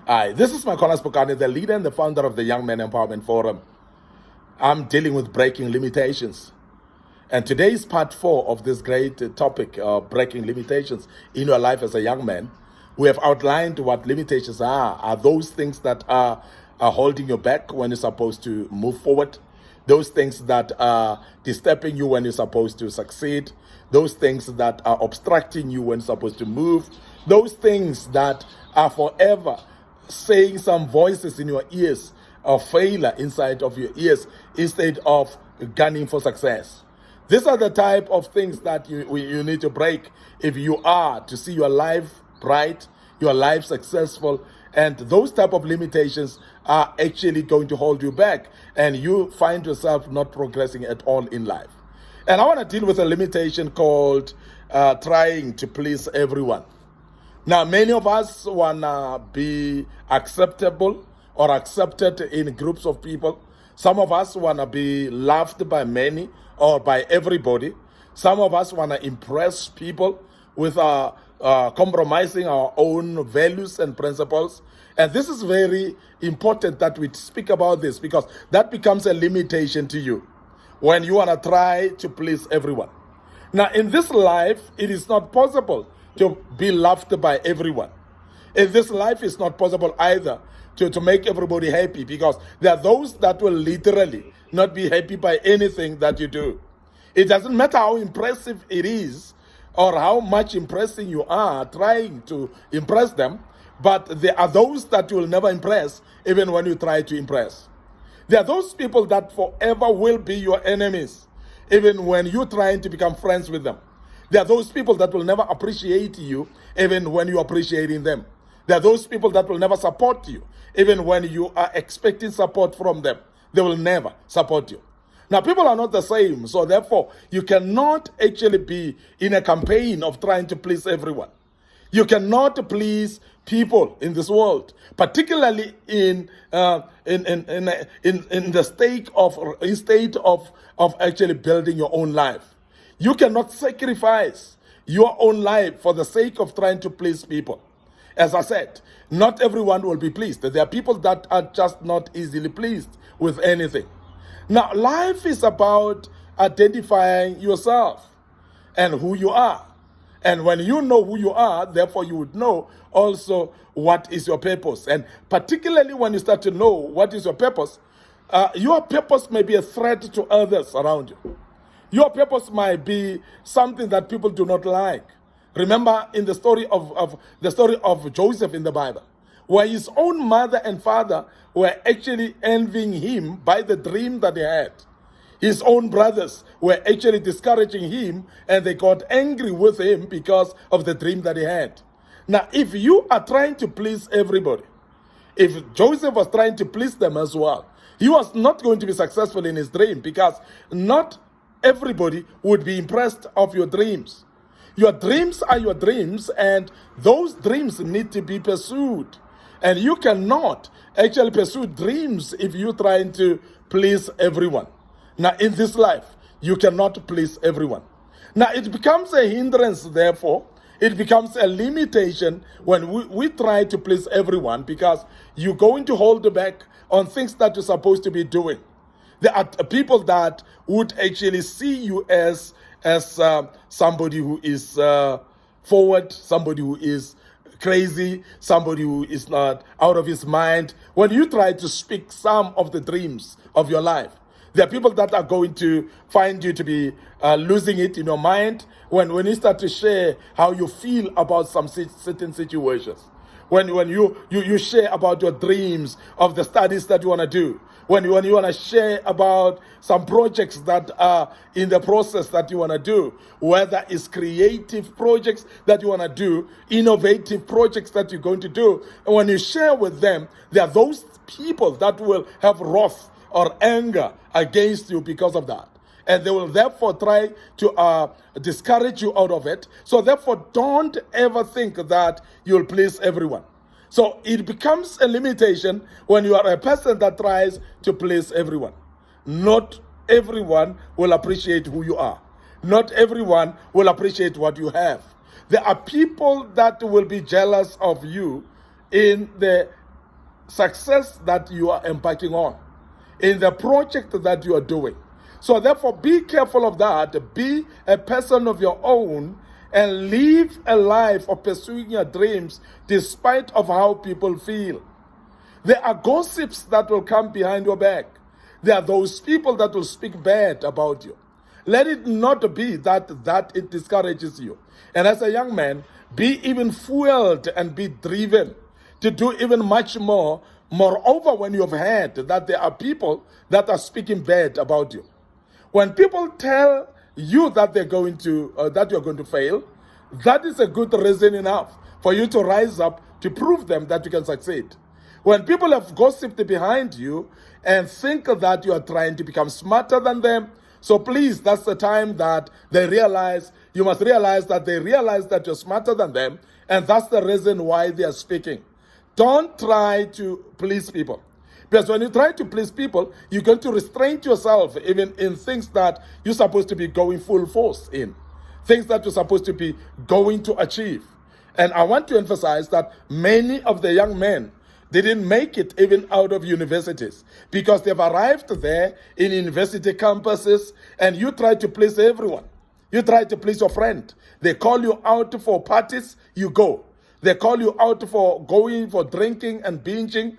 Hi, this is Micornus, Phokane, the leader and the founder of the Young Men Empowerment Forum. I'm dealing with breaking limitations. And today is part 4 of this great topic of breaking limitations in your life as a young man. We have outlined what limitations are those things that are holding you back when you're supposed to move forward, those things that are disturbing you when you're supposed to succeed, those things that are obstructing you when you're supposed to move, those things that are forever saying some voices in your ears of failure inside of your ears instead of gunning for success. These are the type of things that you need to break if you are to see your life bright, your life successful, and those type of limitations are actually going to hold you back and you find yourself not progressing at all in life. And I want to deal with a limitation called trying to please everyone. Now, many of us want to be acceptable or accepted in groups of people. Some of us want to be loved by many or by everybody. Some of us want to impress people with compromising our own values and principles. And this is very important that we speak about this, because that becomes a limitation to you when you want to try to please everyone. Now, in this life, it is not possible to be loved by everyone. In this life, it's not possible either to make everybody happy, because there are those that will literally not be happy by anything that you do. It doesn't matter how impressive it is or how much impressing you are trying to impress them, but there are those that you will never impress even when you try to impress. There are those people that forever will be your enemies even when you're trying to become friends with them. There are those people that will never appreciate you even when you're appreciating them. There are those people that will never support you even when you are expecting support from them. They will never support you. Now, people are not the same, so therefore, you cannot actually be in a campaign of trying to please everyone. You cannot please people in this world, particularly in the state of actually building your own life. You cannot sacrifice your own life for the sake of trying to please people. As I said, not everyone will be pleased. There are people that are just not easily pleased with anything. Now, life is about identifying yourself and who you are. And when you know who you are, therefore you would know also what is your purpose. And particularly when you start to know what is your purpose may be a threat to others around you. Your purpose might be something that people do not like. Remember in the story of Joseph in the Bible, where his own mother and father were actually envying him by the dream that he had. His own brothers were actually discouraging him, and they got angry with him because of the dream that he had. Now, if you are trying to please everybody, if Joseph was trying to please them as well, he was not going to be successful in his dream, because not everybody would be impressed of your dreams. Your dreams are your dreams, and those dreams need to be pursued. And you cannot actually pursue dreams if you're trying to please everyone. Now, in this life, you cannot please everyone. Now, it becomes a hindrance, therefore. It becomes a limitation when we try to please everyone, because you're going to hold back on things that you're supposed to be doing. There are people that would actually see you as somebody who is forward, somebody who is crazy, somebody who is not out of his mind. When you try to speak some of the dreams of your life, there are people that are going to find you to be losing it in your mind when you start to share how you feel about some certain situations. When you share about your dreams of the studies that you want to do, when you want to share about some projects that are in the process that you want to do, whether it's creative projects that you want to do, innovative projects that you're going to do, and when you share with them, there are those people that will have wrath or anger against you because of that. And they will therefore try to discourage you out of it. So therefore, don't ever think that you'll please everyone. So it becomes a limitation when you are a person that tries to please everyone. Not everyone will appreciate who you are. Not everyone will appreciate what you have. There are people that will be jealous of you in the success that you are embarking on, in the project that you are doing. So therefore, be careful of that. Be a person of your own and live a life of pursuing your dreams despite of how people feel. There are gossips that will come behind your back. There are those people that will speak bad about you. Let it not be that it discourages you. And as a young man, be even fueled and be driven to do even much more. Moreover, when you have heard that there are people that are speaking bad about you. When people tell you that they're going to, that you're going to fail, that is a good reason enough for you to rise up to prove them that you can succeed. When people have gossiped behind you and think that you are trying to become smarter than them, so please, that's the time that they realize, you must realize that they realize that you're smarter than them, and that's the reason why they are speaking. Don't try to please people. Because when you try to please people, you're going to restrain yourself even in things that you're supposed to be going full force in. Things that you're supposed to be going to achieve. And I want to emphasize that many of the young men didn't make it even out of universities because they've arrived there in university campuses and you try to please everyone. You try to please your friend. They call you out for parties, you go. They call you out for going for drinking and binging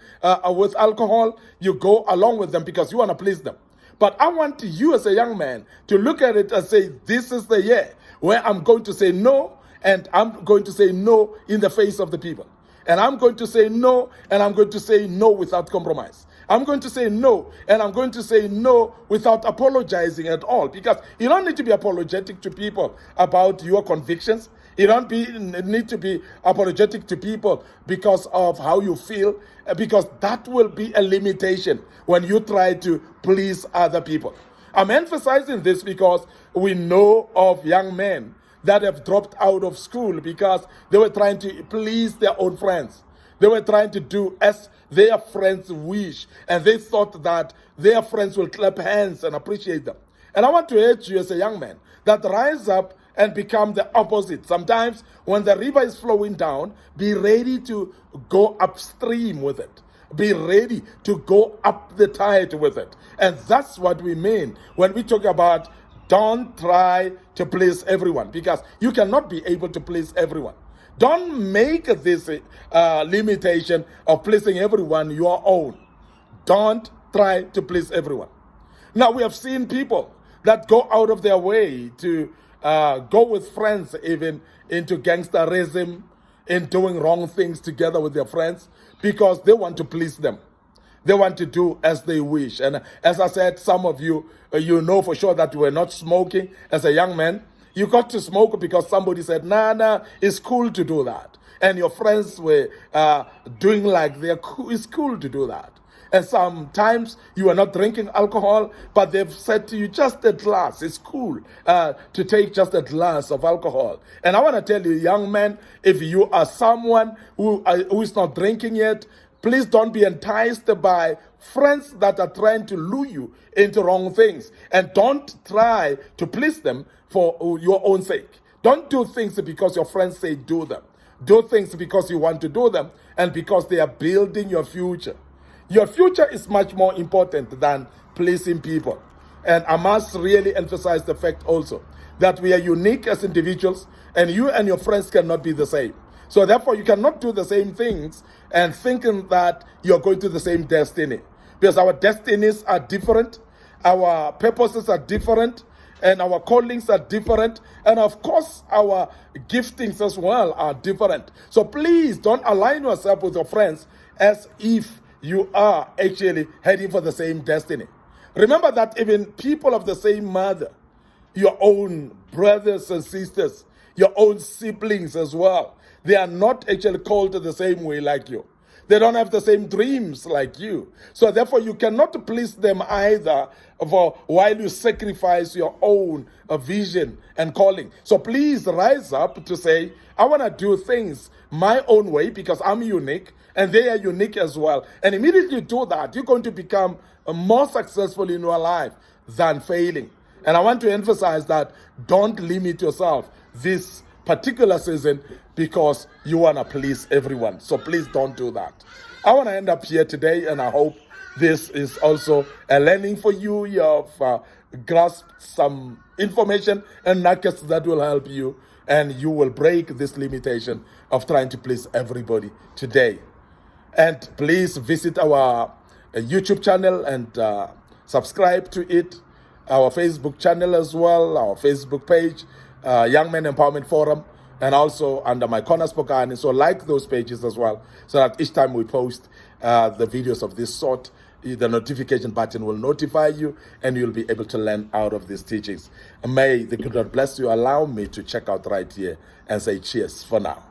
with alcohol, you go along with them because you want to please them. But I want you as a young man to look at it and say, this is the year where I'm going to say no, and I'm going to say no in the face of the people. And I'm going to say no, and I'm going to say no without compromise. I'm going to say no, and I'm going to say no without apologizing at all. Because you don't need to be apologetic to people about your convictions. You don't need to be apologetic to people because of how you feel, because that will be a limitation when you try to please other people. I'm emphasizing this because we know of young men that have dropped out of school because they were trying to please their own friends. They were trying to do as their friends wish, and they thought that their friends will clap hands and appreciate them. And I want to urge you as a young man that rise up and become the opposite. Sometimes when the river is flowing down, be ready to go upstream with it. Be ready to go up the tide with it. And that's what we mean when we talk about don't try to please everyone, because you cannot be able to please everyone. Don't make this limitation of pleasing everyone your own. Don't try to please everyone. Now, we have seen people that go out of their way to go with friends even into gangsterism, in doing wrong things together with their friends because they want to please them. They want to do as they wish. And as I said, some of you, you know for sure that you were not smoking as a young man. You got to smoke because somebody said, nah, it's cool to do that. And your friends were doing like it's cool to do that. And sometimes you are not drinking alcohol, but they've said to you, just a glass. It's cool to take just a glass of alcohol. And I want to tell you, young man, if you are someone who is not drinking yet, please don't be enticed by friends that are trying to lure you into wrong things. And don't try to please them for your own sake. Don't do things because your friends say do them. Do things because you want to do them and because they are building your future. Your future is much more important than pleasing people. And I must really emphasize the fact also that we are unique as individuals and you and your friends cannot be the same. So therefore, you cannot do the same things and thinking that you're going to the same destiny. Because our destinies are different, our purposes are different, and our callings are different. And of course, our giftings as well are different. So please don't align yourself with your friends as if you are actually heading for the same destiny. Remember that even people of the same mother, your own brothers and sisters, your own siblings as well, they are not actually called the same way like you. They don't have the same dreams like you. So therefore, you cannot please them either while you sacrifice your own vision and calling. So please rise up to say, I want to do things my own way because I'm unique and they are unique as well. And immediately do that, you're going to become more successful in your life than failing. And I want to emphasize that don't limit yourself this particular season. because you want to please everyone. So please don't do that. I want to end up here today, and I hope this is also a learning for you. You have grasped some information and nuggets that will help you, and you will break this limitation of trying to please everybody today. And please visit our YouTube channel and subscribe to it, our Facebook channel as well, our Facebook page, Young Men Empowerment Forum, and also under Micornus Phokane. So like those pages as well, so that each time we post the videos of this sort, the notification button will notify you, and you'll be able to learn out of these teachings. May the good Lord bless you. Allow me to check out right here and say cheers for now.